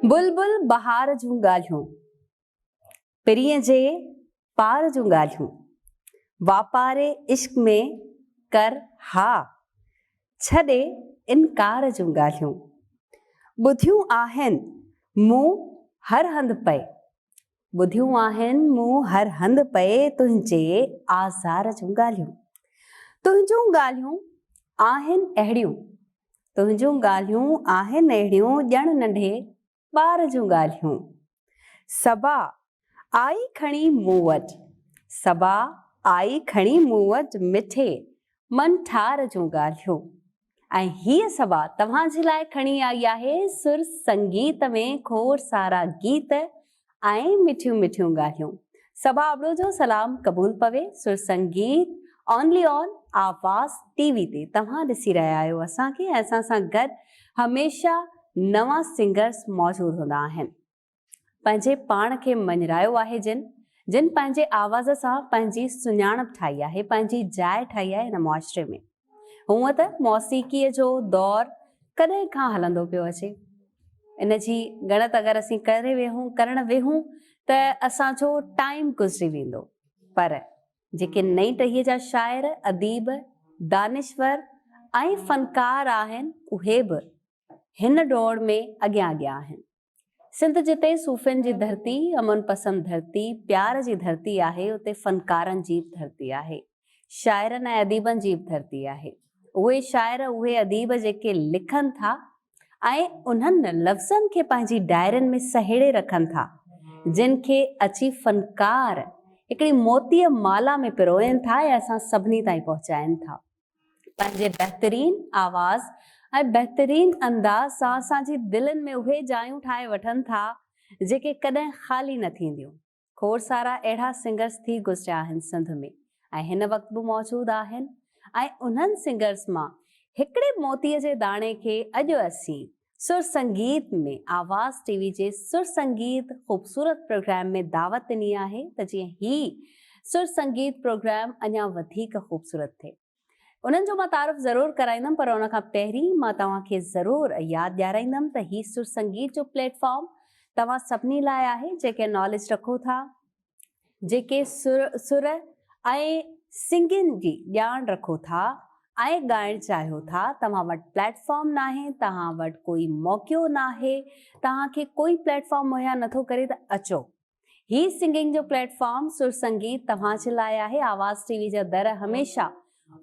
बुलबुल बहार जूं ॻाल्हियूं, पिरीअ जे पार जूं ॻाल्हियूं, वापारे इश्क में कर हा, छॾे इनकार जूं ॻाल्हियूं, ॿुधियूं आहिनि मूं हर हंधि पए, ॿुधियूं आहिनि मूं हर हंधि पए तुंहिंजे आज़ार जूं ॻाल्हियूं, तुंहिंजूं ॻाल्हियूं आहिनि अहिड़ियूं, तुंहिंजूं ॻाल्हियूं आहिनि अहिड़ियूं ॼण नंढे ॿार जूं ॻाल्हियूं, सबा आई खणी मूं वटि, सबा आई खणी मूं वटि मिठे मन ठार जूं ॻाल्हियूं। ऐं हीअ सबा तव्हांजे लाइ खणी आई आहे सुर संगीत में खोड़ सारा गीत ऐं मिठियूं मिठियूं ॻाल्हियूं। सबा अबड़ो जो सलाम क़बूल पवे। सुर संगीत ओनली ऑन आवाज़ टीवी ते तव्हां ॾिसी रहिया आहियो असांखे। असां सां गॾु हमेशह नवां सिंगर्स मौजूदु हूंदा आहिनि। पंहिंजे पाण खे मञरायो आहे जिन पंहिंजे आवाज़ सां पंहिंजी सुञाणप ठाही आहे, पंहिंजी जाइ ठाही आहे हिन मुआशिरे में। हूअं त मौसीक़ीअ जो दौर कॾहिं खां हलंदो पियो अचे, इन जी ॻणत अगरि असीं करण वेहूं त असांजो टाइम गुज़री वेंदो, पर जेके नई टहीअ जा शाइर, अदीब, दानिश्वर ऐं फ़नकार आहिनि उहे बि हिन दौड़ में अॻियां आहिनि। सिंध जिते सूफ़ियुनि जी धरती, अमन पसंद धरती, प्यार जी धरती आहे, उते फ़नकारनि जी धरती आहे, शाइरनि ऐं अदीबनि जी धरती आहे। उहे शाइर, उहे अदीब जेके लिखनि था ऐं उन्हनि लफ़्ज़नि खे पंहिंजी डायरियुनि में सहेड़े रखनि था, जिन खे अची फ़नकार हिकिड़ी मोतीअ माला में पिरोयनि था ऐं असां सभिनी ताईं पहुचाइनि था। पंहिंजे बहितरीन आवाज़ ऐं बहितरीन अंदाज़ सां असांजी दिलनि में उहे जायूं ठाहे वठनि था जेके कॾहिं ख़ाली न थींदियूं। खोड़ सारा अहिड़ा सिंगर्स थी गुज़रिया आहिनि सिंध में ऐं हिन वक़्तु बि मौजूदु आहिनि, ऐं उन्हनि सिंगर्स मां हिकिड़े मोतीअ जे दाणे खे अॼु असीं सुर संगीत में आवाज़ टीवी जे सुर संगीत ख़ूबसूरत प्रोग्राम में दावत ॾिनी आहे त जीअं ही सुर संगीत प्रोग्राम अञा वधीक ख़ूबसूरत थिए। उन्हनि जो मां तारीफ़ ज़रूरु कराईंदमि, पर उन खां पहिरीं मां तव्हांखे ज़रूरु यादि ॾियाराईंदमि त ही सुर संगीत जो प्लेटफॉर्म तव्हां सभिनी लाइ आहे जेके नॉलेज रखो था, जेके सुर ऐं सिंगिंग जी ॼाण रखो था ऐं ॻाइणु चाहियो था। तव्हां वटि प्लेटफॉर्म न आहे, तव्हां वटि कोई मौक़ो न आहे, तव्हांखे कोई प्लेटफॉर्म मुहैया नथो करे त अचो, ही सिंगिंग जो प्लेटफॉर्म सुर संगीत तव्हांजे लाइ आहे। आवाज़ टीवी जा दर हमेशह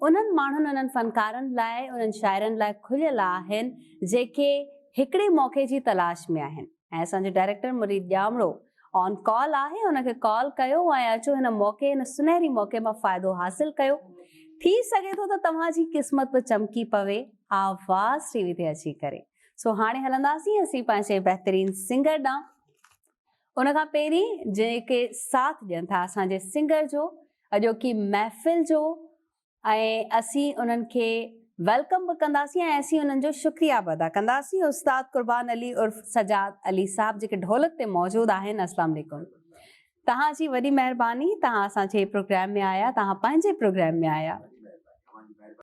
उन्हनि माण्हुनि, उन्हनि फ़नकारनि लाइ, उन्हनि शाइरनि लाइ खुलियल आहिनि जेके हिकिड़े मौक़े जी तलाश में आहिनि। ऐं असांजो डायरेक्टर मुरीद ॼामड़ो ऑन कॉल आहे, उनखे कॉल कयो ऐं अचो हिन मौक़े, हिन सुनहरी मौक़े मां फ़ाइदो हासिलु कयो। थी सघे थो त तव्हांजी क़िस्मत बि चमकी पवे आवाज़ टीवी ते अची करे। सो हाणे हलंदासीं असीं पंहिंजे बहितरीन सिंगर ॾांहुं। उन खां पहिरीं जेके साथ ॾियनि था असांजे सिंगर जो अॼोकी महफ़िल जो, ऐं असीं उन्हनि खे वेलकम बि कंदासीं ऐं असीं उन्हनि जो शुक्रिया बि अदा कंदासीं। उस्ताद कुर्बान अली उर्फ़ सजाद अली साहब जेके ढोलक ते मौजूदु आहिनि। अस्सलाम वालेकुम, तव्हांजी वॾी महिरबानी, तव्हां असांजे प्रोग्राम में आया, तव्हां पंहिंजे प्रोग्राम में आया।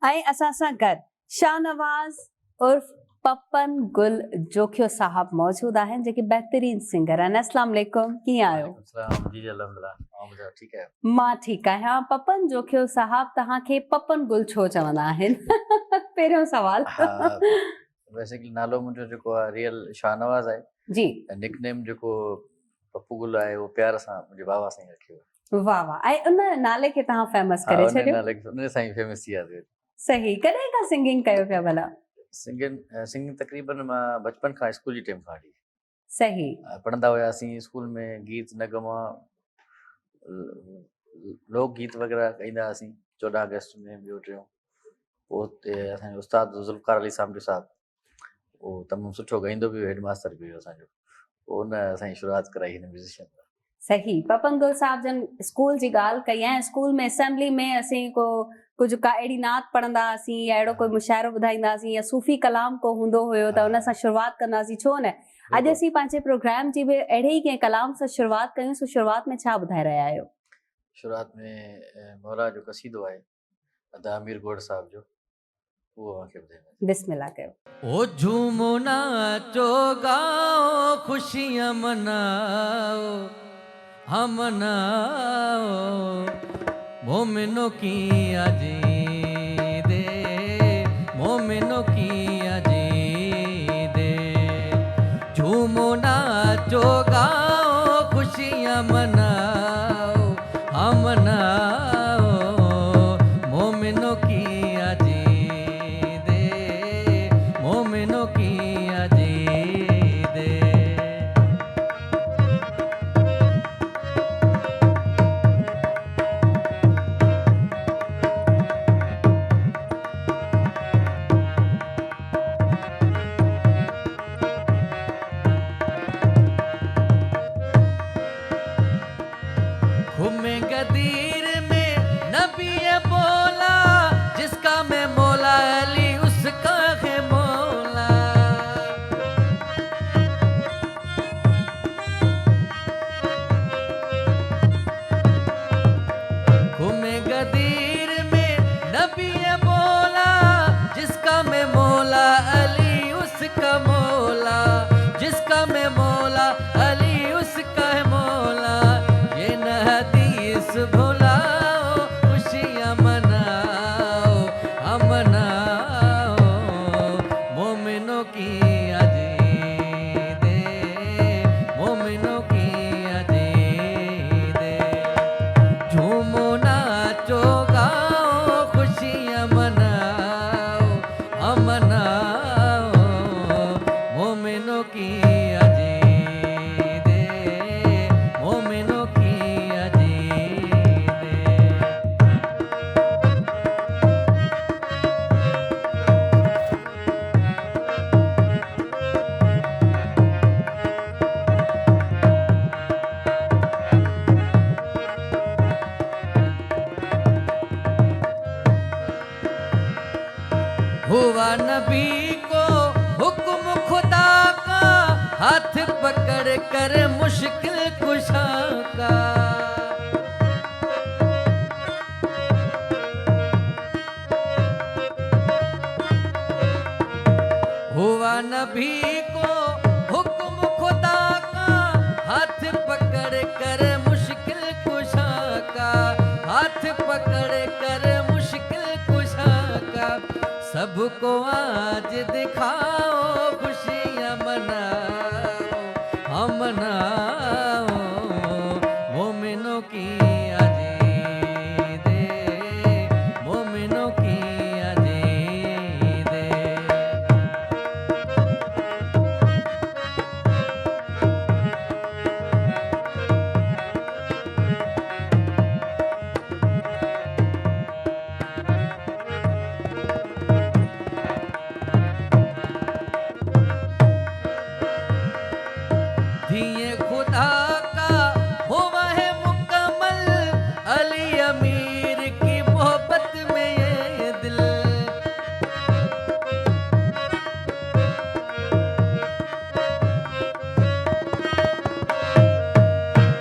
ऐं असां सां गॾु शाहनवाज़ उर्फ़ पपन गुल जोखियो साहब मौजूदु आहिनि जेके बहितरीन सिंगर आहिनि। अस्सलाम वालेकुम, कीअं आहियो? मां ठीकु आहियां। पपन जोखियो साहब, तव्हांखे पपन गुल छो चवंदा आहिनि? पहिरियों सवाल। बेसिकली नालो मुंहिंजो जेको आहे रियल शाहनवाज़ आहे जी, निकनेम जेको पप्पू गुल आहे उहो प्यार सां मुंहिंजे बाबा सां ई रखियो आहे। वाह वाह, ऐं उन नाले खे तव्हां फेमस करे छॾियो। उन सां ई फेमस थी विया। सही, कॾहिं खां सिंगिंग कयो पिया भला? सिंगिंग तक़रीबन मां बचपन खां स्कूल जी टाइम खां वठी। सही, पढ़ंदा हुआसीं स्कूल में, गीत नगमा लोक गीत वग़ैरह ॻाईंदा हुआसीं। 14 अगस्त में ॿियो टियों, पोइ हुते असांजो उस्ताद ज़ुल्फ़कार अली सामरी साहब, उहो तमामु सुठो ॻाईंदो बि हुयो, हेडमास्टर बि हुयो असांजो, पोइ उन असांजी शुरूआति कराई हिन म्यूज़िशियन। सही, पपन गुल साहब जन स्कूल जी ॻाल्हि कई ऐं स्कूल में असेंबली में असीं कुझु अहिड़ी नात पढ़ंदा हुआसीं या अहिड़ो कोई मुशाइरो ॿुधाईंदा हुआसीं या सूफ़ी कलाम को हूंदो हुयो त उन सां शुरूआति कंदा हुआसीं। छो न अॼु असीं पंहिंजे प्रोग्राम जी बि अहिड़े ई कंहिं कलाम सां शुरूआति कयूं। सो शुरूआति में छा ॿुधाए रहिया आहियो? शुरूआति में मौला जो कसीदो आहे अदा अमीर गोड़ साहब जो, उहो मूंखे ॿुधाईंदा। बिस्मिल्लाह कयो। ओ झूमो नाचो गाओ खुशियाँ मनाओ हम मनाओ मोमिनों की आज ईद मोमिनों की आज ईद झूमो नाचो गाओ खुशियाँ मनाओ हम मनाओ मोमिनों की आज ईद मोमिनों की आज ईद घूमे गदीर में नबी ये बोला जिसका मैं मौला अली उसका है मौला घूमे गदीर में नबी ये बोला जिसका मैं मौला अली उसका मौला जिसका मैं मौला अली उसका है मौला ये न हदीस भुलाओ खुशियाँ मनाओ हम मनाओ मोमिनों की आज ईद मोमिनों की आज ईद झूमो नाचो गाओ खुशियाँ मनाओ हम मनाओ मोमिनों की आज ईद मोमिनों की आज ईद हुआ नबी को हुक्म खुदा का हाथ पकड़ कर मुश्किल कुशा का हुआ नबी को हुक्म खुदा का हाथ पकड़ कर मुश्किल कुशा का हाथ पकड़ कर मुश्किल कुशा का सबको आज दिखाओ खुशियाँ मनाओ हम मनाओ मोमिनों की आज ईद मोमिनों की आज ईद दिए खुदा का हुआ है मुकम्मल अली अमीर की मोहब्बत में ये दिल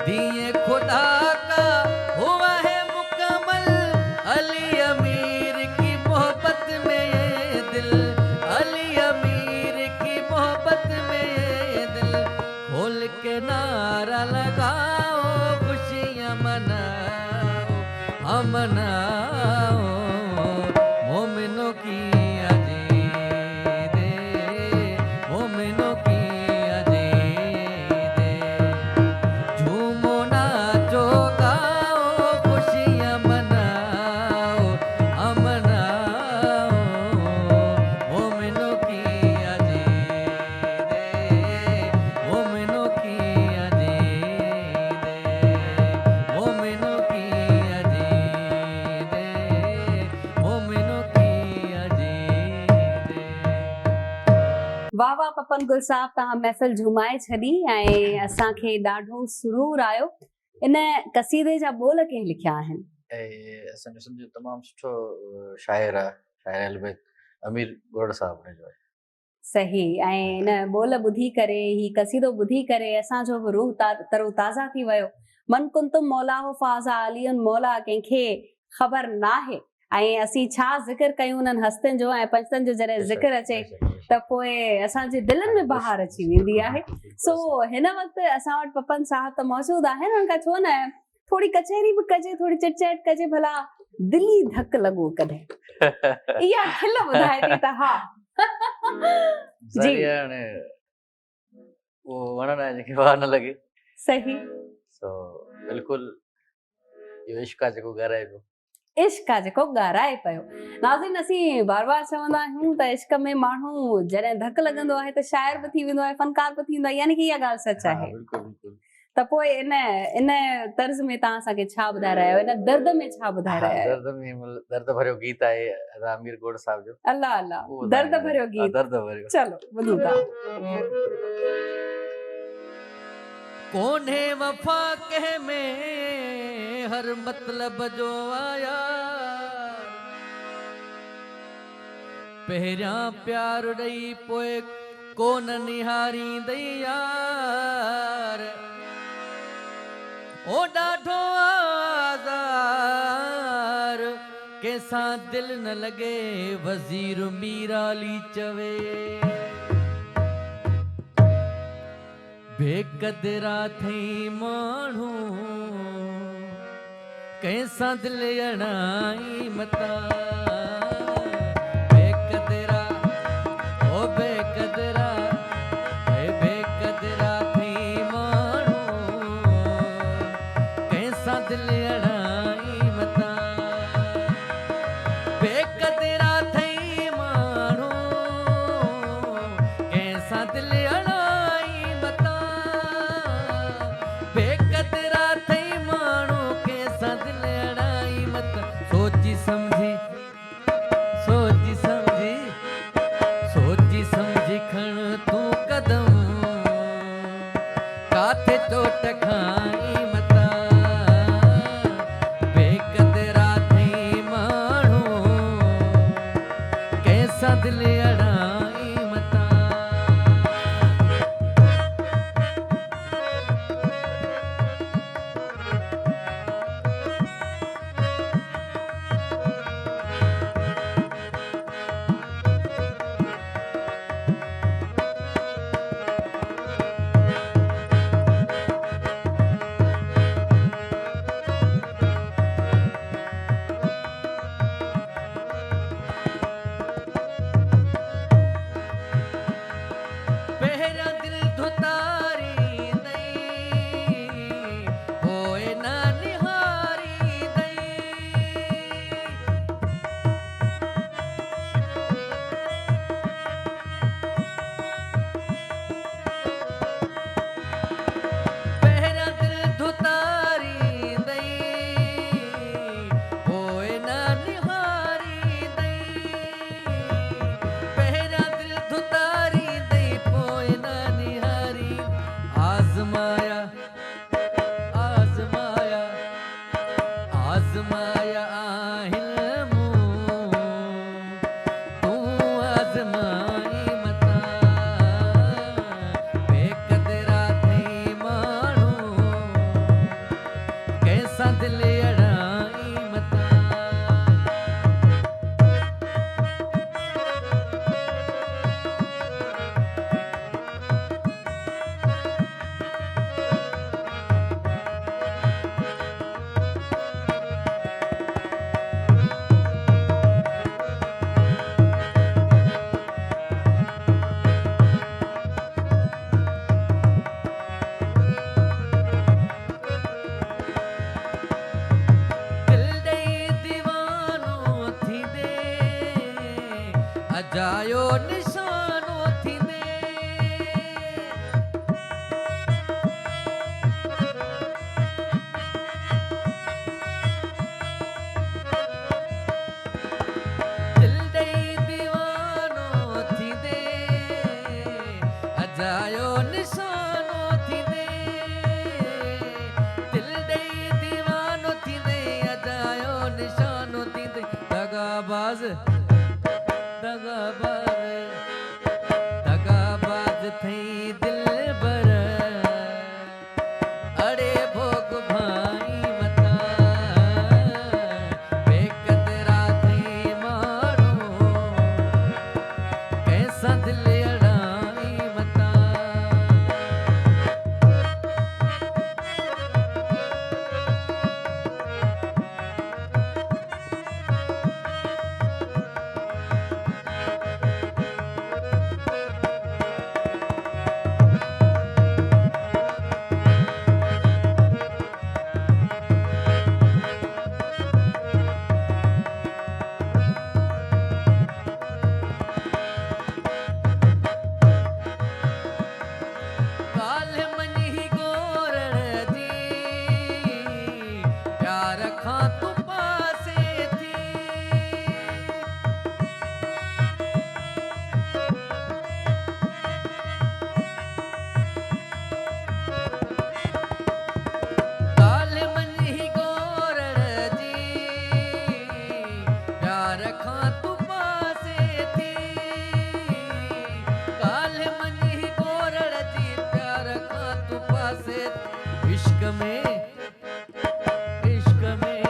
दिए खुदा का हुआ है मुकम्मल अली अमीर की मोहब्बत में ये दिल अली अमीर की मोहब्बत में ये दिल खोल के नारा लगाओ खुशियाँ मनाओ हम मनाओ मोमिनों की आज ईद मोमिनों की आज ईद झूमो नाचो गाओ खुशियाँ मनाओ हम मनाओ मोमिनों की आज ईद मोमिनों की आज ईद मोमिनों की आज ईद मोमिनों की आज ईद वाह वाह पपन गुल साहब, तव्हां महफ़िल झुमाए छॾी ऐं असांखे ॾाढो सुरूर आयो। इन क़सीदे जा ॿोल कंहिं लिखिया आहिनि? ऐं असांजो सम्झो तमामु सुठो शाइर आहे, शाइर अहल अमीर ॻोड़ साहब हुनजो आहे। सही। ऐं इन ॿोल ॿुधी करे ही क़सीदो ॿुधी करे असांजो बि रूह तरोताज़ा थी वियो। मन कुंतुम मौला हो फाज़ा अलियुन मौला, कंहिंखे ख़बर नाहे ऐं असीं छा ज़िक्र कयूं उन्हनि हस्तनि जो ऐं पंचतनि जो जॾहिं ज़िक्र अचे त पोइ असांजे दिलनि में बहार अची वेंदी आहे। सो हिन वक़्तु असां वटि पपन साहब त मौजूदु आहिनि, हुननि खां छो न थोड़ी कचहरी बि कजे, थोड़ी चिटचैट कजे, भला दिली धक लॻो कॾहिं इहा खिल ॿुधाए थी त हा जी हाणे वो वणन आहे जेके वाह न लॻे। सही सो बिल्कुलु इहो इश्क आहे जेको ॻाराए पियो। इश्क आहे जेको ॻाराए पियो। नाज़रीन, असीं बार बार चवंदा आहियूं त इश्क में माण्हू जॾहिं धक लॻंदो आहे त शाइर बि थी वेंदो आहे, फनकार बि थी वेंदो आहे, यानी कि इहा ॻाल्हि सच हा, आहे। बिल्कुलु बिल्कुलु। त पोइ इन तर्ज़ में तव्हां असांखे छा ॿुधाए रहिया आहियो, इन दर्द में छा ॿुधाए रहिया आहियो? दर्द में मतलब दर्द भरियो गीत आहे रामीर गोड़ साहब जो। अल्लाह अल्लाह, उहो दर्द तव्हांखे भरियो गीत। दर्द भरियो। चलो ॿुधूं था। कोन्हे वफ़ा कंहिं में हर मतलब जो आया, पहिरियां प्यार ॾेई पोइ कोन निहारींदई यार, ओ ॾाढो आज़ार कंहिंसां दिल न लॻे, वज़ीर मीराली चवे बेक़दरा थई माण्हू कंहिंसां दिल अणाई मता, बेक़दरा ओ बेक़दरा बेक़दरा थई माण्हू कंहिंसां दिल अणाई मता, बेक़दरा थई माण्हू कंहिंसां दिल अणाई मता, बेक़दरा थई माण्हू कंहिंसां दिल अणाई मता, सोची सम्झी सोची सम्झी सोची सम्झी खण तूं कदम, काथे चोट खाई मता, बेक़दरा थई माण्हू कंहिंसां दिल अणाई मता। पहिरियां दिल धुतारींदई पोइ न निहारींदई, पहिरियां दिल धुतारींदई पोइ न निहारींदई, पहिरियां दिल धुतारींदई पोइ न निहारी, आज़माया आज़माया आज़माया आहिनि मूं तूं आज़माई मता, बेक़दरा थई माण्हू कंहिंसां दिल अणाई मता। इश्क में इश्क में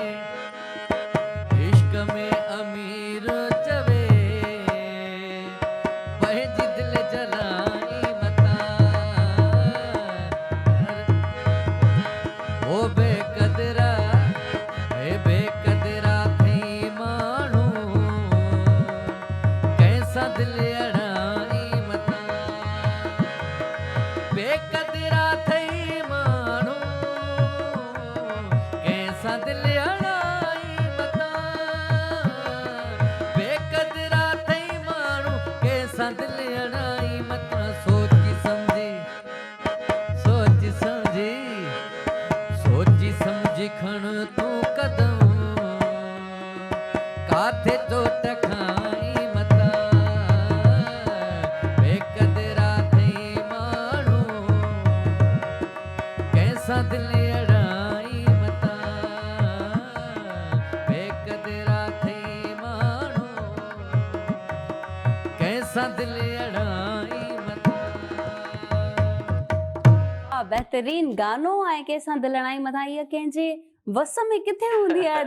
इश्क में अमीर जवे वह जिदल जलाई मता ओ बेकदरा थई माण्हू कैसा दिल अड़ाई मता बेकदरा थई माण्हू कैसा दिल अड़ाई मता बेकदरा थई माण्हू कैसा दिल अड़ाई मता सोची समझी सोची समझी सोची समझी खण तूं कदम काथे चोट खाई मता बेकदरा थई माण्हू कैसा दिल अड़ाई मता बेकदरा थई माण्हू कैसा दिल अड़ाई मता बहितरीन गानो आहे कंहिंसां दिलि अणाई मथां इहा कंहिंजे वस में किथे हूंदी आहे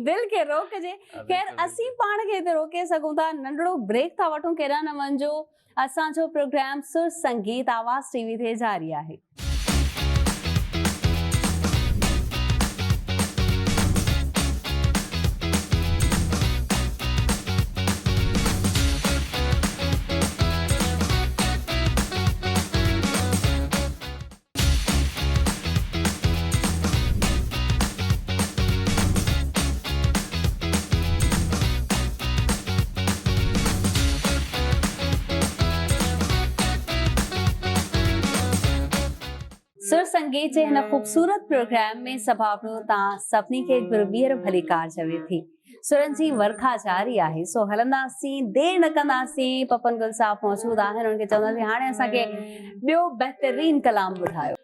दिल खे रोकजे। ख़ैर असीं पाण खे हिते रोके सघूं था, नंढड़ो ब्रेक था वठूं, केॾा न वञिजो। असांजो प्रोग्राम सुर संगीत आवाज़ टीवी ते जारी आहे। सुर संगीत जे हिन ख़ूबसूरत प्रोग्राम में सभापरो तव्हां सभिनी खे ॿीहर भली कार चवे थी। सुरनि जी वर्खा जारी आहे, सो हलंदासीं, देरि न कंदासीं। पपन गुल साहब मौजूद आहिनि, उन्हनि खे चवंदासीं हाणे असांखे ॿियो बहितरीन कलाम ॿुधायो।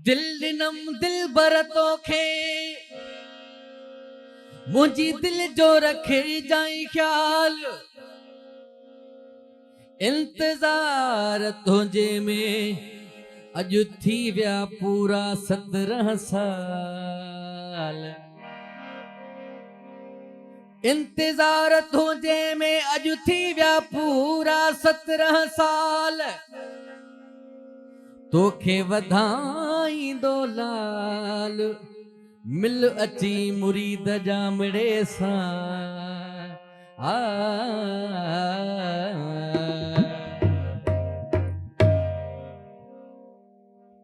दिल ॾिनम दिल बर तोखे मुंहिंजी दिल जो रखे जाई ख्याल इंतज़ार तुंहिंजे में अॼु थी विया पूरा 17 साल इंतज़ार तुंहिंजे में अॼु थी विया पूरा 17 साल तोखे वधाईंदो लाल मिल अची मुरीद जा मिड़े सां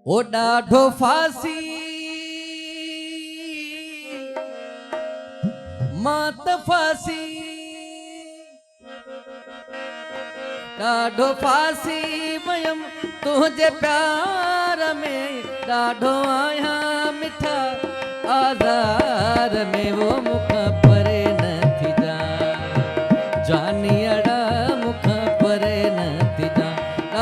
ओ ॾाढो फासी मां त फासी ॾाढो फासी वयम तुंहिंजे प्यार में ॾाढो आहियां मिठा आज़ार में वो मुखां परे न थी जा जानी अड़ा मुखां परे न थी जा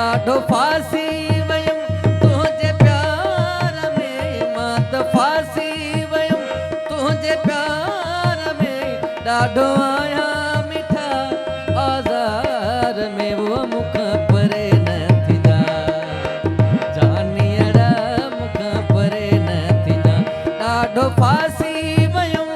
ॾाढो फासी वयम तुंहिंजे प्यार में मां त फासी वयम तुंहिंजे प्यार में ॾाढो आहियां मिठा आज़ार में वो मुखां परे न थी जा जानी अड़ा मुखां परे न थी जा ॾाढो फासी वयम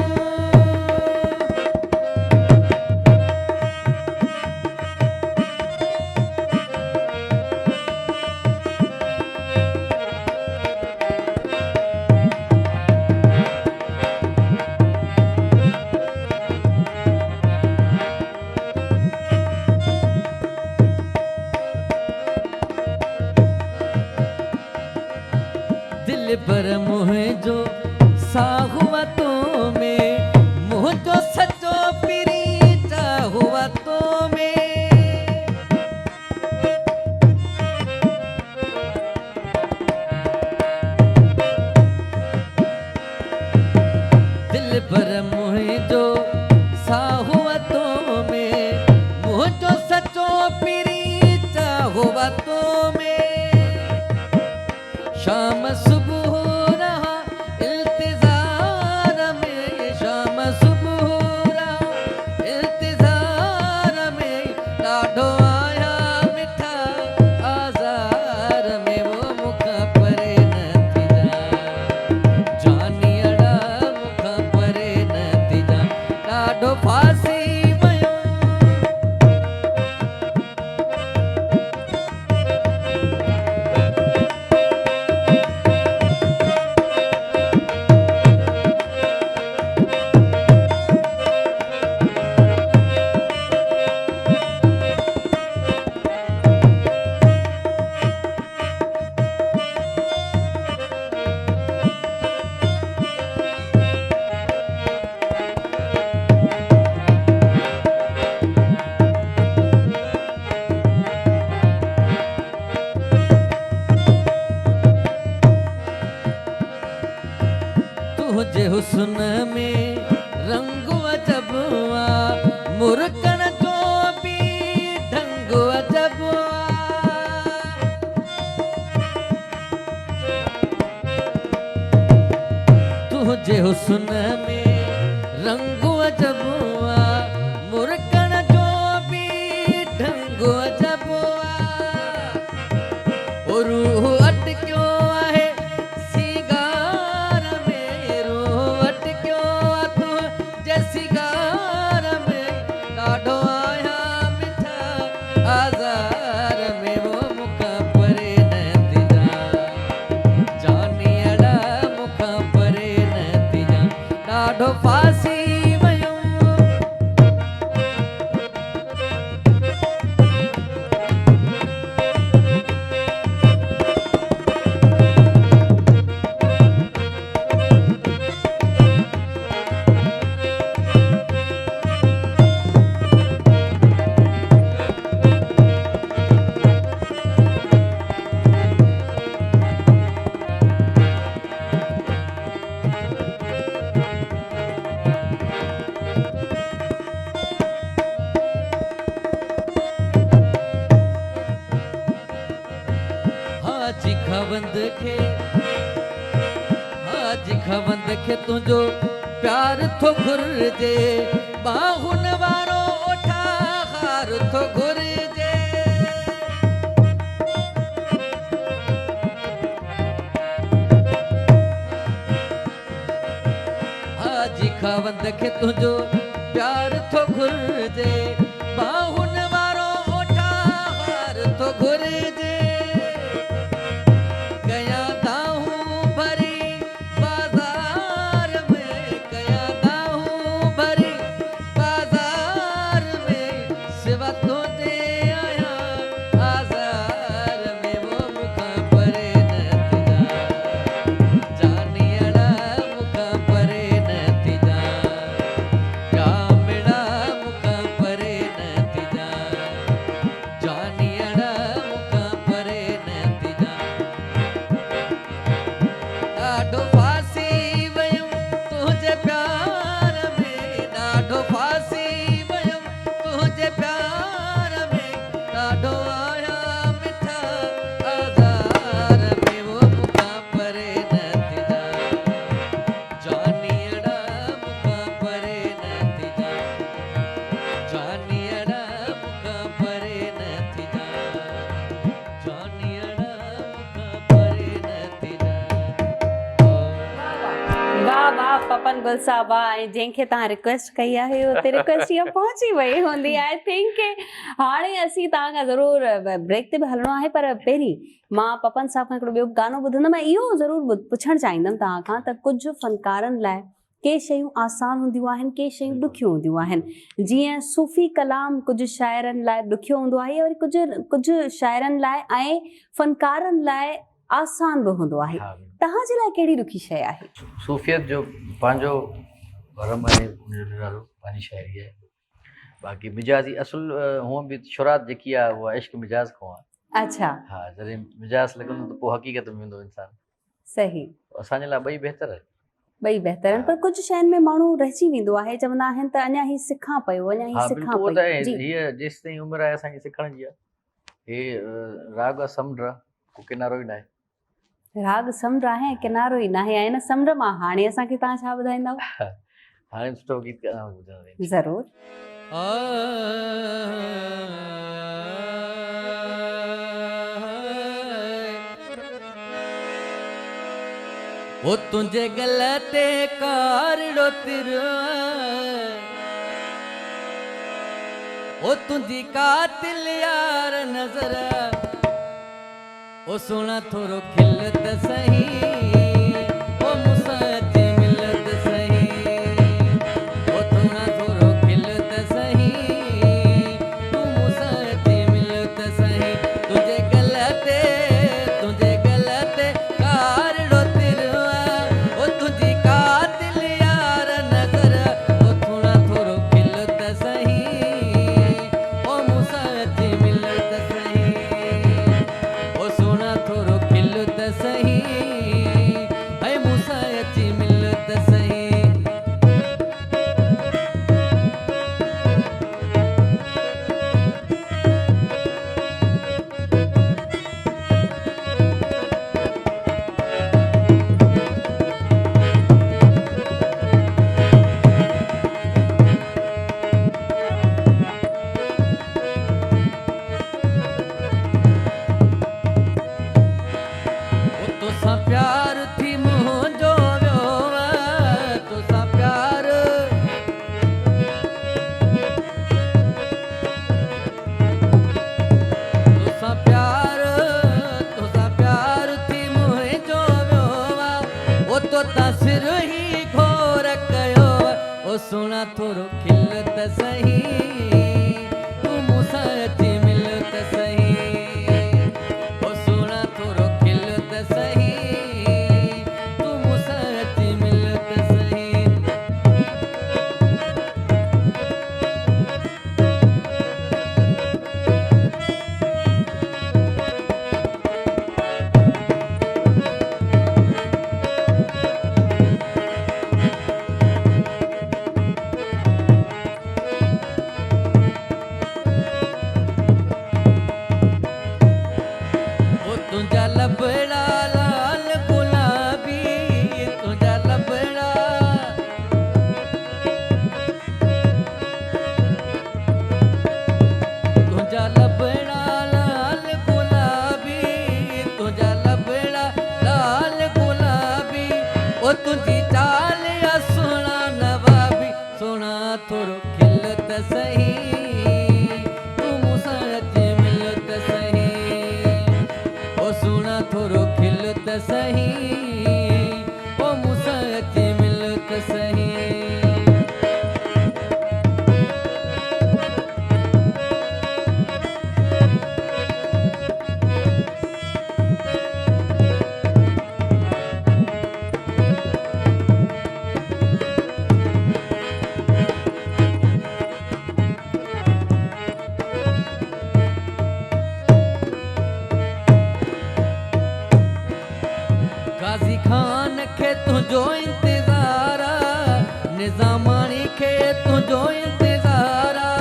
मुरकण जो भी ढंग अजब तुझे हुस्न में रंग अजब मुरकण जो भी ढंग अजब रूह अटक्यो आहे सिगार में रूह अटक्यो तू जे सिगार में ॾाढो आया मिठा आज़ार में वो मुख परे न तिजा जानी अड़ा मुख परे न तिजा ॾाढो फासी वयुम हाजी खवंद खे तुंहिंजो प्यार थो घुरिजे बाहुन वारो ओठा हार थो घुरिजे हाजी खवंद खे तुंहिंजो प्यार थो घुरिजे बाहुन वारो ओठा हार थो घुरिजे पपन गुल साहब ऐं जंहिंखे तव्हां रिक्वेस्ट कई आहे उते रिक्वेस्ट इहा पहुची वई हूंदी आई थिंक हाणे असीं तव्हां खां ज़रूरु ब्रेक ते बि हलणो आहे पर पहिरीं मां पपन साहब खां हिकिड़ो ॿियो गानो ॿुधंदमि ऐं इहो ज़रूरु पुछणु चाहींदमि तव्हां खां त कुझु फ़नकारनि लाइ के शयूं आसान हूंदियूं आहिनि के शयूं ॾुखियूं हूंदियूं आहिनि जीअं सूफ़ी कलाम कुझु शाइरनि लाइ ॾुखियो हूंदो आहे वरी कुझु शाइरनि लाइ ऐं फ़नकारनि लाइ आसान बि हूंदो आहे तव्हांजे लाइ कहिड़ी ॾुखी शइ आहे सूफ़ियत जो पंहिंजो भरम आहे उनजो नालो पंहिंजी शाइरी आहे बाक़ी मिजाज़ी असुल हूअं बि शुरात जेकी आहे उहा इश्क मिजाज़ खां आहे अच्छा हा जॾहिं मिजाज़ लॻंदो त पोइ हक़ीक़त में वेंदो इंसानु सही असांजे लाइ ॿई बहितर आहे ॿई बहितर आहिनि पर कुझु शयुनि में माण्हू रहिजी वेंदो आहे चवंदा आहिनि त अञा ही सिखां पियो अञा ही सिखां उहो पई त हीअ जेसि ताईं उमिरि आहे असांखे सिखण जी आहे हे राग आहे समुंड को किनारो ई न आहे राग समुंड आहे ऐं किनारो ई न आहे ऐं हिन समुंड मां हाणे असांखे तव्हां छा ॿुधाईंदव हाणे सुठो गीत ॿुधंदो ज़रूरु ओ तुझे गलते कारड़ो तिर ओ तुझी कातिल यार नजर ओ सोना थोरो खिलत सही ओ मुसाज मिलत सही ओ थोड़ा थोरो खिलत सही तू मुसाज मिलत सही तुझे गलते कारड़ो तिरवा ओ तुझी कातिल यार नजर ओ थोड़ा थोरो खिलत सही ओ मुसाज मिलत सही ओ सोना थोरो खिलत सही थोरो खिल त सही तू मूंसां अची मिल त सही ओ सोना थोरो खिल त सही तू मूंसां अची मिल त सही ओ तुंहिंजा लबड़ा लाल गुलाबी तुंहिंजा लबड़ा तुंहिंजा लबड़ा लाल गुलाबी तुंहिंजा लबड़ा लाल गुलाबी ओ तुंहिंजी चाल या सोना नवाबी सोना थोरो खिल त सही तू मूंसां अची मिल त सही ओ सोना थोरो खिल त सही ओ मूंसां अची मिल त सही गाज़ी खान खे तुंहिंजो इंतज़ार आ निज़ामाणी खे तुंहिंजो इंतज़ार आ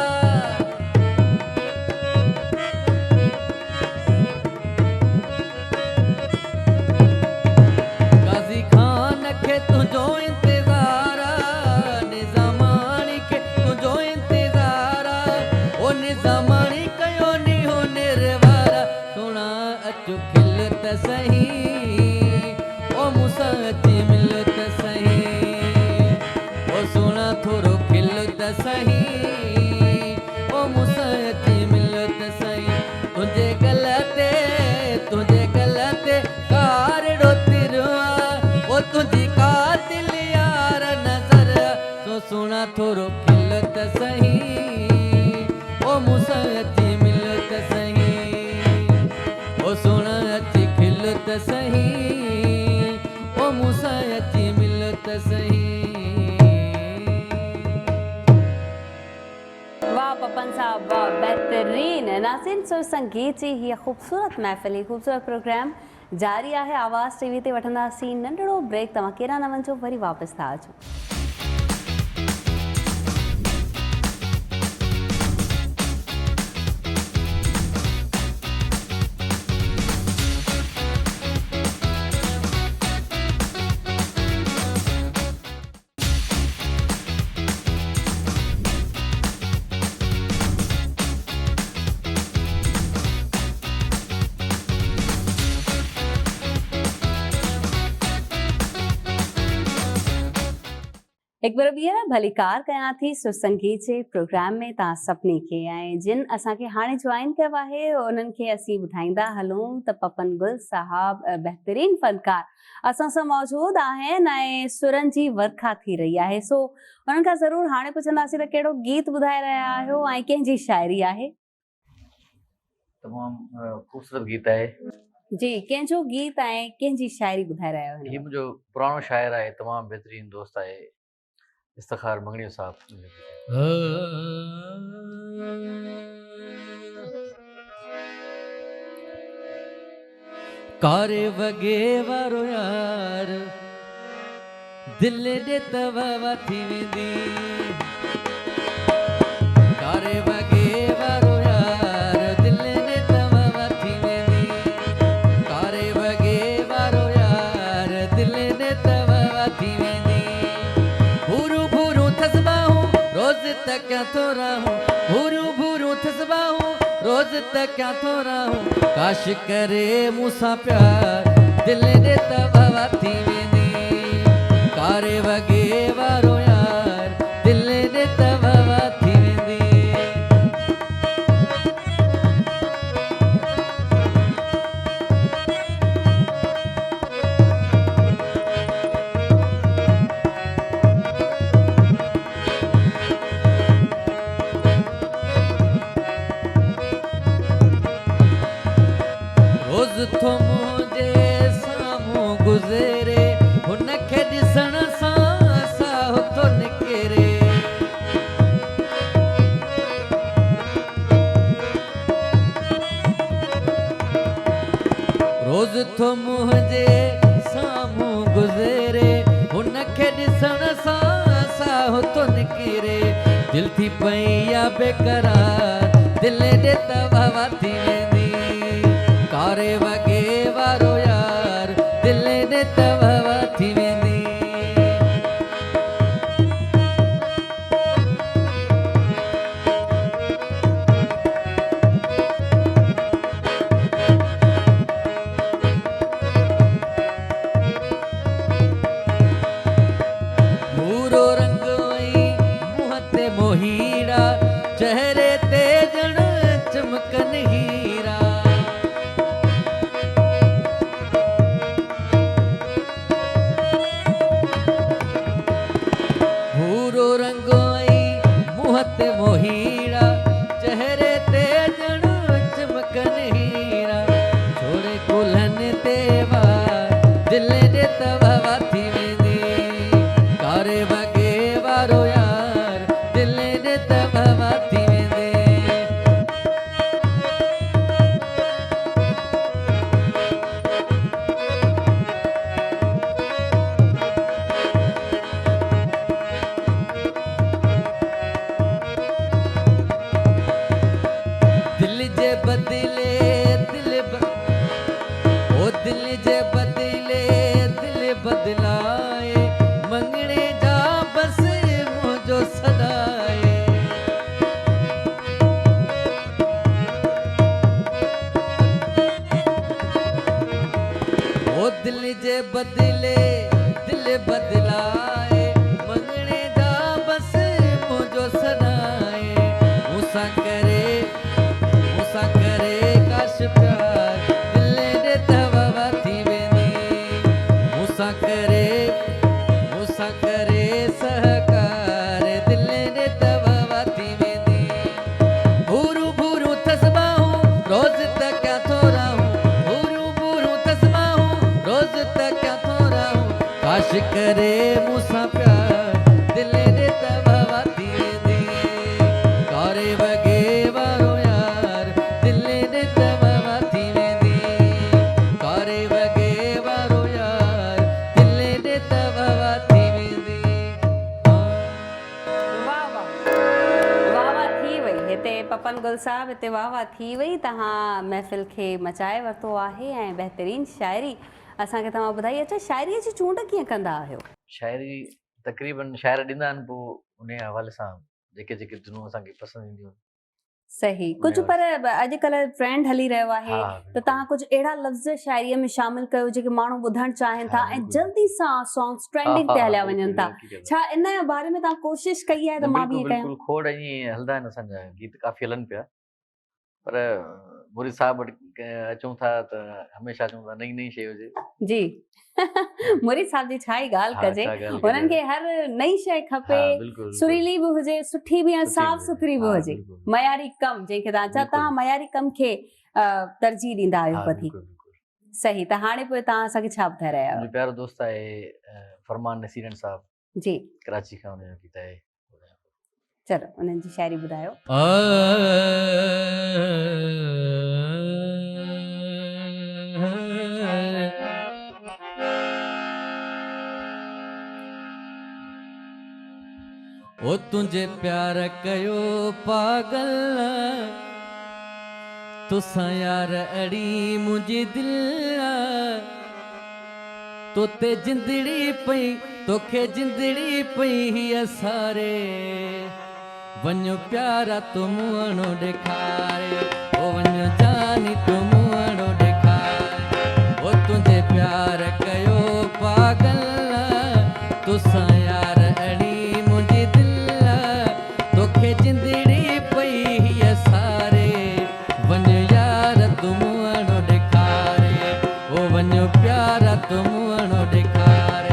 गाज़ी खान खे तुंहिंजो इंतज़ार आ निज़ामाणी खे तुंहिंजो इंतज़ार आ ओ निज़ामाणी कयो नी हो निर्वार सोना अचो खिल त सही ओ मूंसां अची मिल त सही ओ सोना थोरो खिल त सही ओ मूंसां अची मिल त सही तुंहिंजे गल ते कारड़ो तिरो आहे ओ तुंहिंजी कातिल यार नज़र तो सोना थोरो खिल त सही ओ मूंसां अची मिल त सही ओ सोना अची खिल त सही ओ मूंसां अची मिल त सही वाह पपन साहब वाह बेहतरीन नाज़रीन सुर संगीत जी हीअ ख़ूबसूरत महफ़िल ही ख़ूबसूरत प्रोग्राम जारी आहे आवाज़ टीवी ते वठंदासीं नंढड़ो ब्रेक तव्हां केरा न वञो वरी वापसि था अचो एक बार ॿीहर भलीकार कयां थी सुर संगीत जे प्रोग्राम में तव्हां सभिनी खे ऐं जिन असांखे हाणे जॉइन कयो आहे उन्हनि खे असीं ॿुधाईंदा हलूं त पपन गुल साहब बहितरीन फ़नकार असां सां मौजूदु आहिनि ऐं सुरनि जी वर्खा थी रही आहे सो उन्हनि खां ज़रूरु हाणे पुछंदासीं त कहिड़ो गीत ॿुधाए रहिया आहियो ऐं कंहिंजी शाइरी आहे तमामु ख़ूबसूरत गीत आहे जी कंहिंजो गीत ऐं कंहिंजी शाइरी ॿुधाए रहिया आहियो हीअ मुंहिंजो पुराणो शाइर आहे तमामु बहितरीनु दोस्त आहे इफ्तिखार मंगणी साहब कारे वगे वारो यार दिल दे तवा थी वेंदी कारे वगे वारो यार दिल दे तवा थी वेंदी कारे वगे वारो यार दिल दे तवा थी वेंदी भूरू भूरू थसबाहूं रोज तक क्या तो रहूं भूरू भूरू थसबाहूं रोज तक क्या तो रहूं काश करे मूंसां प्यार दिल दे तवा थी वेंदी कारे वगे वारो यार दिल दे तवा थी वेंदी उथो मुंहिंजे साम्हूं गुज़रे हुनखे ॾिसण सां साह थो निकिरे रोज़ थो मुंहिंजे साम्हूं गुज़रे हुनखे ॾिसण सां साह थो निकिरे दिल थी पई या बेकरार दिल ॾे तवा थी वेंदी कारे वॻे वारो यार दिल ॾे तवा थी वेंदी भूरो रंग वई मुंहं ते मोहीड़ा चेहरे ते ॼण चमकन हीरा भूरो रंग वई मुंहं ते मोहीड़ा चेहरे ते ॼण चमकन हीरा छोड़े कुल्हनि ते वार दिल ॾे तवा थी वेंदी कारे वॻे वारो यार दिल ॾे तवा थी वेंदी दिल जे बदिले ओ दिल जे बदिले दिल बदलाए मंगणे जा बस मुंहिंजो सदाए ओ दिल जे बदिले दिल बदलाए मंगणे जा बस मुंहिंजो सदाए मूंसां करे काश प्यार दिल ॾे तवा थी वेंदी मूंसां करे सहकार दिल ॾे तवा थी वेंदी भूरू भूरू तस्बाहूं रोज़ त क्या थो रहूं भूरू भूरू तस्बाहूं रोज़ त क्या थो रहूं काश करे मूंसां प्यार दिल ॾे तवा थी वेंदी कारे वॻे वारो यार दिल ॾे तवा थी वेंदी कारे वॻे वारो यार दिल ॾे तवा थी वेंदी वाह वाह थी वई हिते पपन गुल साहब हिते वाह थी वई तव्हां महफ़िल खे मचाए वरितो आहे ऐं बहितरीन शाइरी असांखे तव्हां ॿुधाई अच्छा शाइरीअ जी चूंड कीअं कंदा आहियो शाइरी तक़रीबन शाइर ॾींदा आहिनि पोइ उन जे हवाले सां जेके जेके धुनूं असांखे पसंदि ईंदियूं आहिनि सही कुझु पर अॼुकल्ह ट्रेंड हली रहियो आहे हा, त बिल्कुलु। तव्हां कुझु अहिड़ा लफ़्ज़ शाइरीअ में शामिल कयो जेके माण्हू ॿुधणु चाहिनि था हा, ऐं बिल्कुलु। जल्दी सां सॉन्ग्स ट्रेंडिंग ते हलिया वञनि था बिल्कुलु छा इन जे बारे में तव्हां कोशिश कई आहे त मां बि ईअं कयां बिल्कुलु खोड़ ईअं हलंदा आहिनि असांजा गीत काफ़ी हलनि पिया पर मुरी साहब वटि अचूं था त हमेशह चऊं था नई नई शइ हुजे जी मुरीद साहब जी छा ई ॻाल्हि हा, कजे छा ॻाल्हि हुननि कजे। खे हर नई शइ खपे हा, बिल्कुलु, सुरीली बि हुजे सुठी बि ऐं सुठी साफ़ बि सुथरी बि हा, हुजे बिल्कुलु। मयारी कम जंहिंखे तव्हां चओ बिल्कुलु। तव्हां मयारी कम खे तरजीह ॾींदा आहियो हा, वधीक बिल्कुलु, बिल्कुलु। सही त हाणे पोइ तव्हां असांखे छा ॿुधाए रहिया आहियो मुंहिंजो प्यारो दोस्त आहे फरमान नसीरन साहब जी कराची खां हुनजो गीत आहे चलो उन्हनि जी शाइरी ॿुधायो ओ तुंहिंजे प्यार कयो पागल तुसां यार अड़ी मुंहिंजी दिल तोते जिंदड़ी पई तोखे जिंदड़ी पई हीअ सारे वञो प्यारा तूं मुंहणो ॾेखारे ओ वञो जानी तूं मुंहणो ॾेखारे ओ तुंहिंजे प्यार कयो पागल तुसां यार अड़ी मुंहिंजी दिल तोखे जिंदड़ी पई हीअ सारे वञो यार तूं मुंहणो ॾेखारे ओ वञो प्यारा तूं मुंहणो ॾेखारे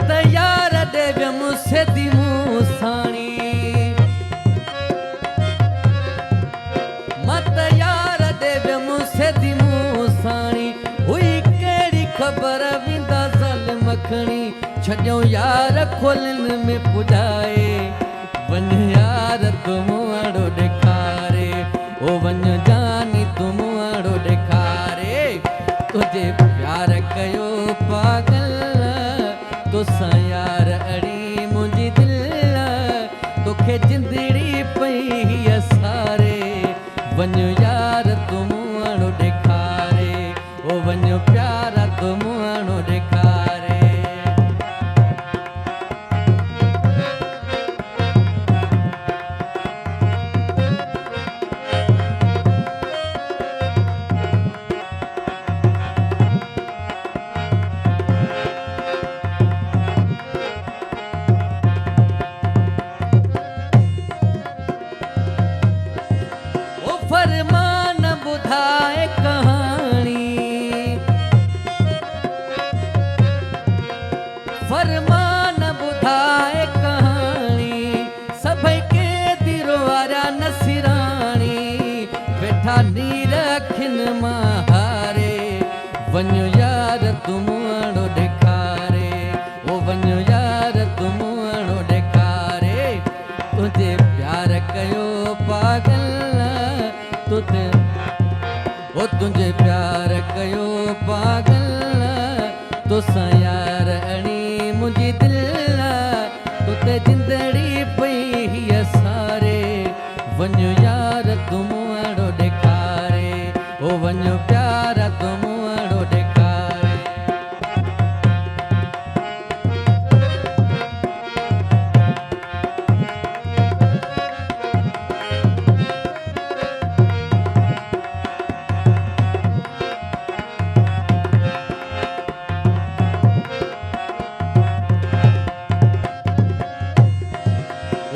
मत यार दे मुझसे दी मूसाणी मत यार दे मुझसे दी मूसाणी हुई केड़ी खबर विंदा ज़ल मखणी छॾियो यार खोलनि में पुॼाए वन यार तुम आड़ो ॾेखारे ओ वन जानी तुम आड़ो ॾेखारे तुझे प्यार कयो पागल तोसां यार अड़ी मुंहिंजी दिलि तोखे जिंदड़ी पई असारे वञो यार तुम आड़ो ॾेखारे ओ वञो प्यारा तुम आड़ो ॾेखारे ओ फरमान ॿुधाए कहाणी फरमान ॿुधाए कहाणी सभई क़ैदी वारा नसिराणी वेठा नीर अखियुनि मां हारे वञो यार तुम आड़ो ॾेखारे ओ वञो यार तुम आड़ो ॾेखारे तुझे प्यार कयो पागल तुझे ओ तुझे प्यार कयो पागल तोसां यार अणी मुंहिंजी दिलि तुते जिंदड़ी पई असारे वञो यार तुम आड़ो ॾेखारे ओ वञो प्यारा तुम आड़ो ॾेखारे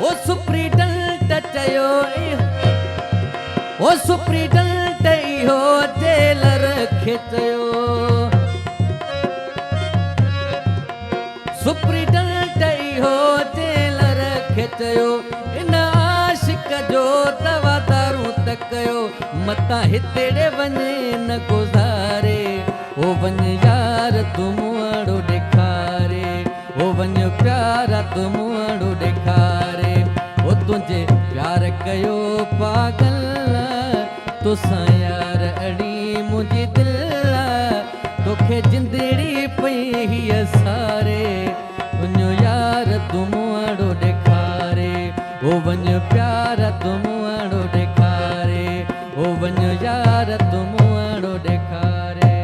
ओ सुप्रीडेंट चयो ओ सुप्रीडेंट इहो जेलर खे चयो सुप्रीडेंट इहो जेलर खे चयो इन आशिक जो दवा दारू त कयो मतां हितेड़े वञे न गुज़ारे ओ वञ यार तुम आड़ो ॾेखारे ओ वञ प्यारा तुम आड़ो ॾेखारे ओ तुंहिंजे प्यार कयो पागल तोसां यार अड़ी मुंहिंजी दिलि तोखे जिंदड़ी पई असारे वञो यार तुम आड़ो ॾेखारे ओ वञो प्यारा तुम आड़ो ॾेखारे ओ वञो यार तुम आड़ो ॾेखारे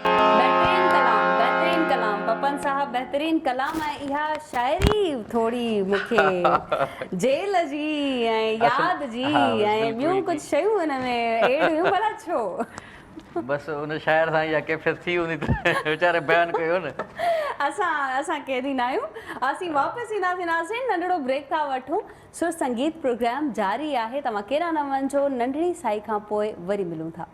बेहतरीन कलाम पपन साहब बेहतरीन कलाम ऐं इहा शाइरी थोड़ी मूंखे जेल जी ऐं यादि जी ऐं ॿियूं कुझु शयूं हिन में एड हुयूं भला छो बसि उन शाइर सां इहा कैफ़ियत थी हूंदी त वीचारे बयानु कयो न असां कैदी न आहियूं असीं वापसि ईंदासीं नंढड़ो ब्रेक था वठूं सुर संगीत प्रोग्राम जारी आहे तव्हां केॾा न वञिजो नंढड़ी साई खां पोइ वरी मिलूं था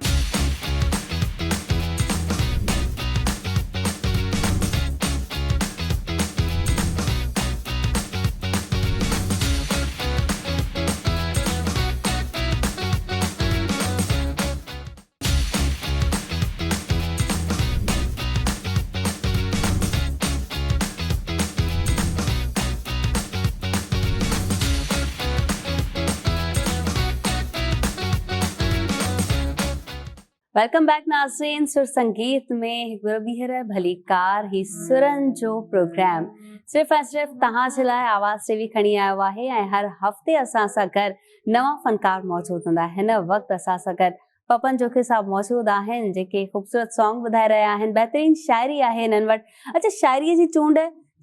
वेलकम बैक नाज़रीन सुर संगीत में हिकु भेरो ॿीहर भलीकार ही सुरनि जो प्रोग्राम सिर्फ़ु ऐं सिर्फ़ु तव्हां जे लाइ आवाज़ टीवी खणी आयो आहे ऐं हर हफ़्ते असां सां गॾु नवां फ़नकार मौजूदु हूंदा हिन वक़्तु असां सां गॾु पपन जोखी साहब मौजूदु आहिनि जेके ख़ूबसूरत सॉन्ग ॿुधाए रहिया आहिनि बहितरीन शाइरी आहे हिननि वटि अच्छा शाइरीअ जी चूंड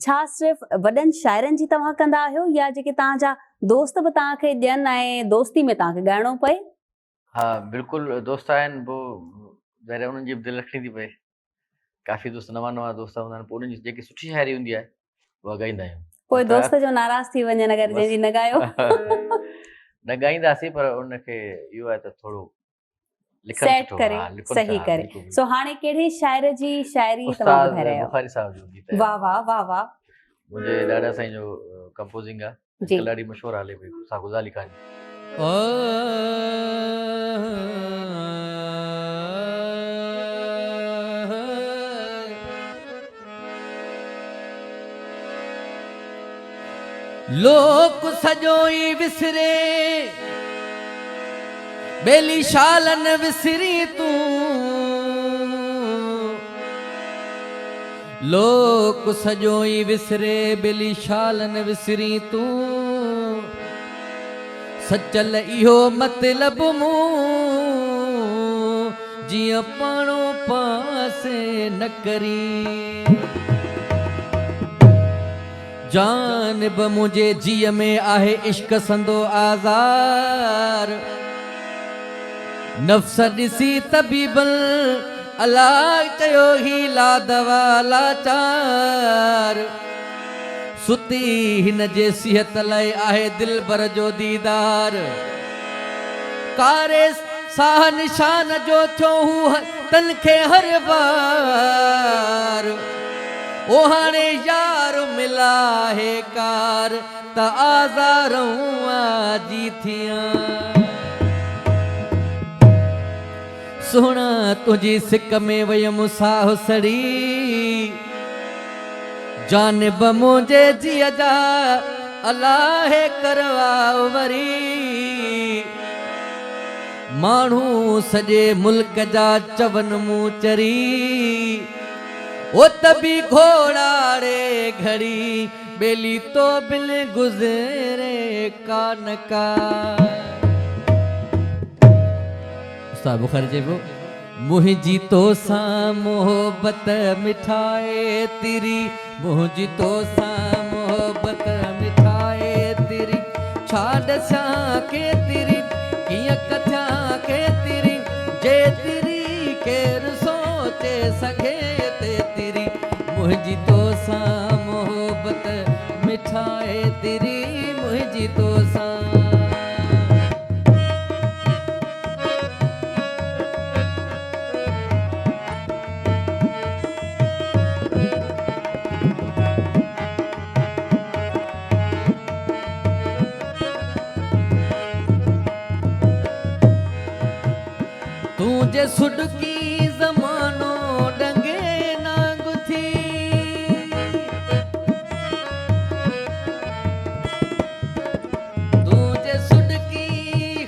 छा सिर्फ़ु वॾनि शाइरनि जी तव्हां कंदा आहियो या जेके तव्हांजा दोस्त बि तव्हांखे ॾियनि ऐं दोस्ती में तव्हांखे ॻाइणो पए हाँ बिल्कुलु दोस्त आहिनि पोइ ज़ाहिर उन्हनि जी बि दिलि रखणी थी पए काफ़ी दोस्त नवां दोस्त हूंदा आहिनि पोइ उन्हनि जी जेकी सुठी शाइरी हूंदी आहे उहा ॻाईंदा आहियूं कोई दोस्त जो नाराज़ थी वञे अगरि जंहिंजी न ॻायो न ॻाईंदासीं पर उनखे इहो आहे त थोरो लिखण सेट सुठो, करे हा, लिखण सही हा, करे। बिल्कुलु, सो हाणे कहिड़े शाइर जी शाइरी तव्हां उस्ताद ॿुधाए रहिया आहियो? बुखारी साहब जो गीत आहे। वाह वाह वाह वाह। मुंहिंजे ॾाॾा साईं जो कंपोज़िंग आहे, जी हिकु ॾाढी मशहूरु हले पई सा गुज़ाली कहानी। ओ लोक सॼो ई विसरे बेली शालन विसरी तूं, लोक सॼो ई विसरे बेली शालन विसरी तूं, सचल इहो मतलब मूं जीअं पाणो पासे न करी, जानब मुझे जीअ में आहे इश्क संदो आज़ार, नफ्स ॾिसी तबीबल अलाह चयो ही ला दवा लाचार, सुती हिन जे सिहत लाइ आहे दिलबर जो दीदार, कारे साह निशान जो थियो हू तन खे हर बार, ओ हाणे यार मिला है कार त आज़ारूं आजी थियां, सोना तुझी सिक में वयम साह सड़ी, जानब मुझे जिया जा अलाह करवा वरी, माण्हू सॼे मुल्क जा चवन मूं चरी, ओ तभी घोड़ाड़े घड़ी बेली तो बिन गुजरे कान का। उस्ताद बुखारी चइबो मुंहिंजी तो सां मोहब्बत मिठाए तेरी, मुंहिंजी तो सां मोहब्बत मिठाए तेरी, छा ॾसां के तेरी कीअं कथां के तेरी, जे तेरी केरु सोचे सघे ते तेरी, मुंहिंजी तो सां मोहब्बत मिठाए तेरी, मुंहिंजी तो सां। तूं जे सुडकी ज़मानो डंगे ना गुथी, तूं जे सुडकी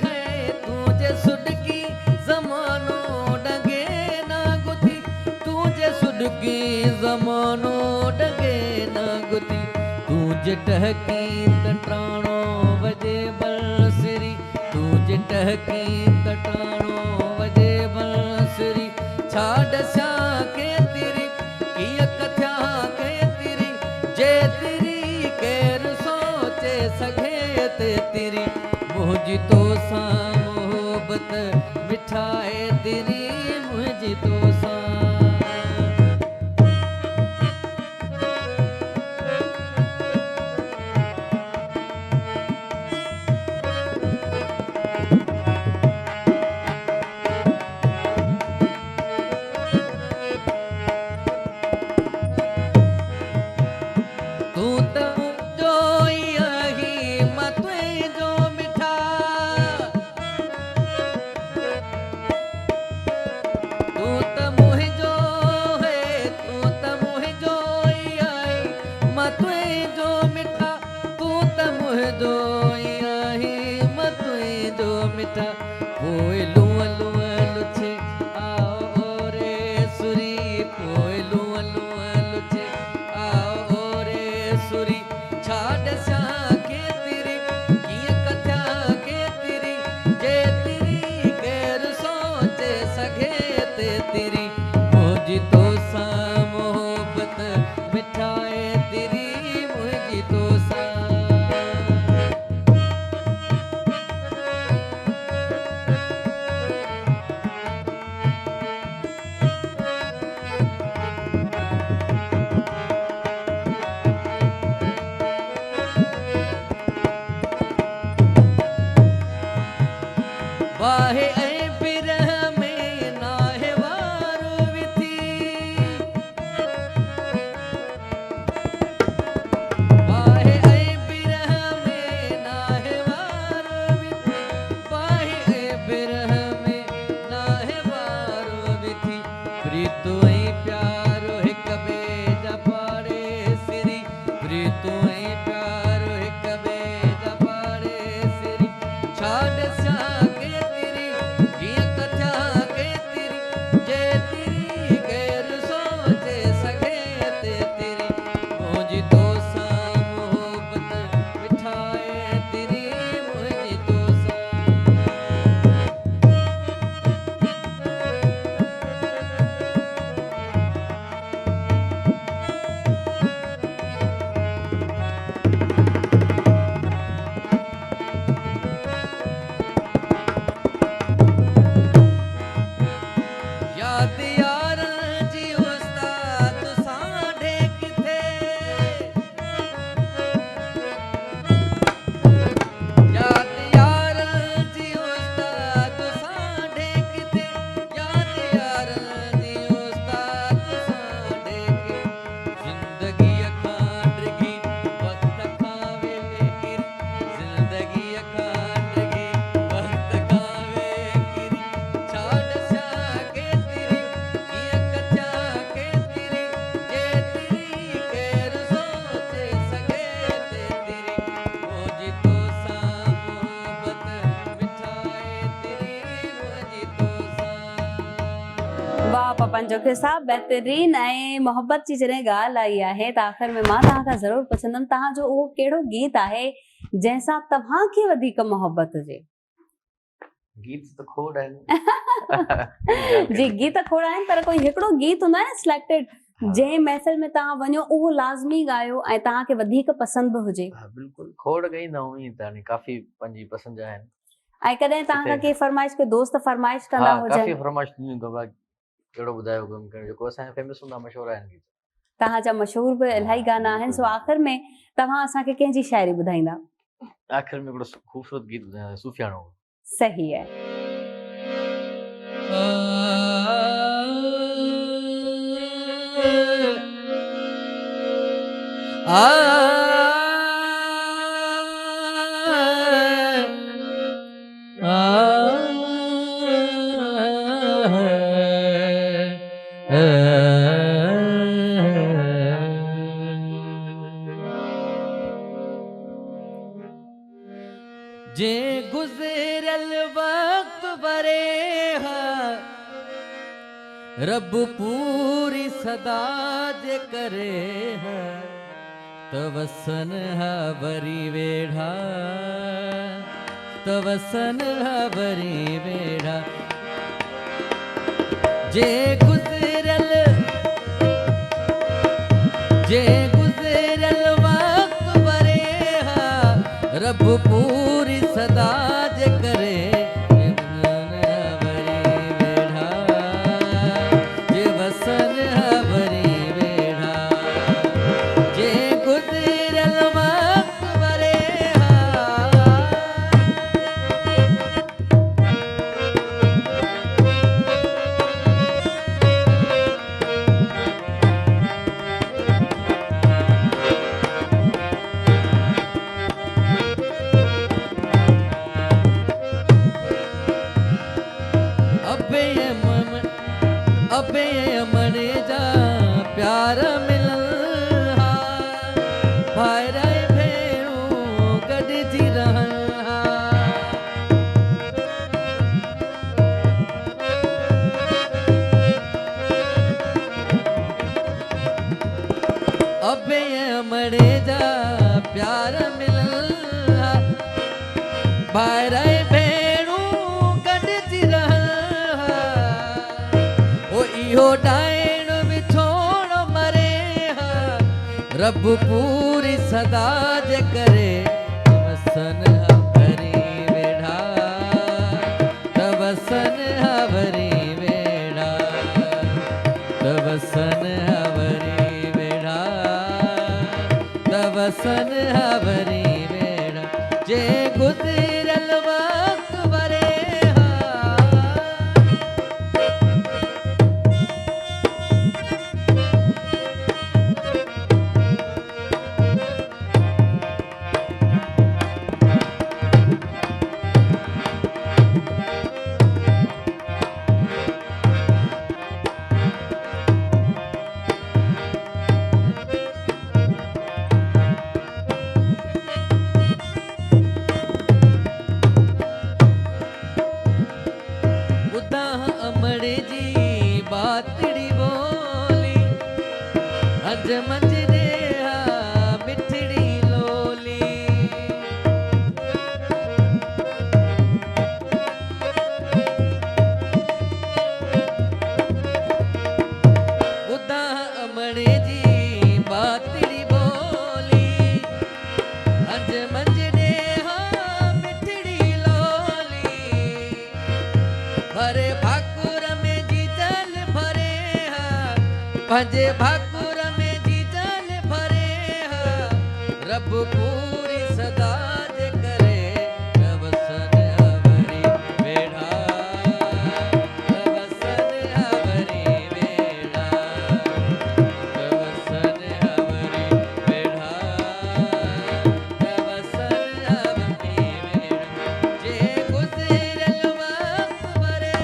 है, तूं जे सुडकी ज़मानो डंगे ना गुथी, तूं जे सुडकी ज़मानो डंगे ना गुथी, तूं जे टहकी तटाणो वजे बंसरी, तूं जे टहकी तटाणो वजे बंसरी, छा ॾसां के तेरी कीअं कथां के तेरी, जे तेरी केरु सोचे सघे ते तेरी, मुंहिंजी तो सां मोहब्बत मिठाए तेरी, मुंहिंजी तो सां। तूं त मुंहिंजो ई आहीं मां तुंहिंजो मिठा, तूं त तव्हांजो किसा बहितरीन ऐं मोहब्बत जी जॾहिं ॻाल्हि आई आहे त आख़िर में मां तव्हांखां ज़रूरु पुछंदमि तव्हांजो उहो कहिड़ो गीत आहे जंहिंसां तव्हांखे वधीक मोहब्बत हुजे? गीत त खोड़ आहिनि। जी गीत खोड़ आहिनि, पर कोई हिकिड़ो गीत हूंदो आहे न सिलेक्टेड जंहिं महफ़िल में तव्हां वञो उहो लाज़मी ॻायो ऐं तव्हांखे वधीक पसंदि बि हुजे? हा बिल्कुलु, खोड़ ॻाईंदा आहियूं ईअं त हाणे काफ़ी पंहिंजी पसंदि जा आहिनि। ऐं कॾहिं तव्हांखां के फरमाइश के दोस्त फरमाइश कंदा हा हुजनि? काफ़ी फरमाइश थींदियूं आहिनि, बाबा कहिड़ो ॿुधायो कमु करणु, जेको असांजे फेमस हूंदा मशहूरु आहिनि गीत। तव्हांजा मशहूर बि इलाही गाना आहिनि, सो आख़िर में तव्हां असांखे कंहिंजी शाइरी ॿुधाईंदा? आख़िर में हिकिड़ो ख़ूबसूरत गीत ॿुधायां, सूफ़ियाणो। सही है। जे गुज़िरियल वक्त बरे हा रब पूरी सदा जे करे हा तवसन हा वरी वेढ़ा, तवसन हा वरी वेढ़ा। जे गुज़िरियल वक्त बरे हा रब पूरी सदा जे करे जे वसन वरी वेढ़ा, जे गुज़िरियल वक्त बरे अबे मने जा प्यार मिलल हा भाइरा भेणूं गॾिजी रहल हा। अबे मने जा प्यार मिलल हा भाइरा इहो डाइण विछोड़ मरे हा रब पूरी सदा जे करे वसन वरी वेढ़ा, तवसन वरी वेढ़ा, तवसन वरी वेढ़ा, तवसन वरी वेढ़ा। जे गुज़िरियल वक्त वरे अमड़े जी बातड़ी बोली अज मंजरे मिठड़ी लोली। ॿुधा अमड़े जी बातड़ी बोली अज मंजरे मिठड़ी लोली। भरे भाकुर में जी जल भरे हा पंहिंजे भाकुर में जी जल भरे हा रब पूरी सदा जे करे तवसन वरी वेढ़ा, तवसन वरी वेढ़ा, तवसन वरी वेढ़ा, तवसन वरी वेढ़ा। जे गुज़िरियल वक्त वरे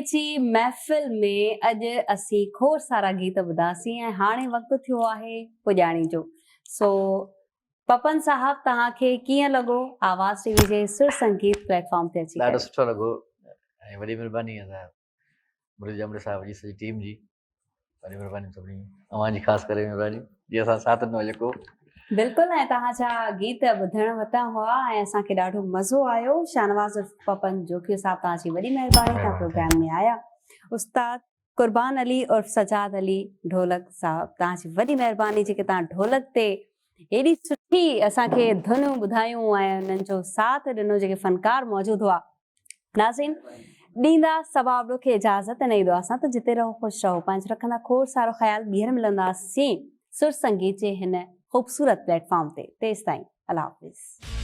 जी महफ़िल में अॼु असीं खोड़ सारा गीत ॿुधासीं ऐं हाणे वक़्तु थियो आहे पुॼाणी जो। सो पपन साहब तव्हांखे कीअं लॻो आवाज़ टीवी जे सुर संगीत प्लेटफॉर्म ते अची ॾाढो करे? सुठो लॻो ऐं वॾी महिरबानी आहे मुरली अमृत साहब जी सॼी टीम जी। वॾी महिरबानी सभिनी अव्हां जी ख़ासि करे महिरबानी जीअं असां साथ ॾिनो जेको। बिल्कुलु, ऐं तव्हांजा गीत ॿुधण वरिता हुआ ऐं असांखे ॾाढो मज़ो आयो। शाहनवाज़ पपन जोखी साहब तव्हांजी वॾी महिरबानी, तव्हां प्रोग्राम में आया। उस्ताद कुर्बान अली और सजाद अली ढोलक साहब तव्हांजी वॾी महिरबानी जेके तव्हां ढोलक ते एॾी सुठी असांखे धुनूं ॿुधायूं ऐं उन्हनि जो साथ ॾिनो जेके फ़नकार मौजूदु हुआ। नाज़रीन, ॾींदा सवाब खे इजाज़त न ईंदो असां त जिते रहो ख़ुशि रहो, पंहिंजो रखंदा खोड़ सारो ख़्यालु। ॿीहर मिलंदासीं सुर संगीत जे हिन ख़ूबसूरत प्लेटफॉर्म ते। तेसिताईं अल्लाह हाफ़िज़।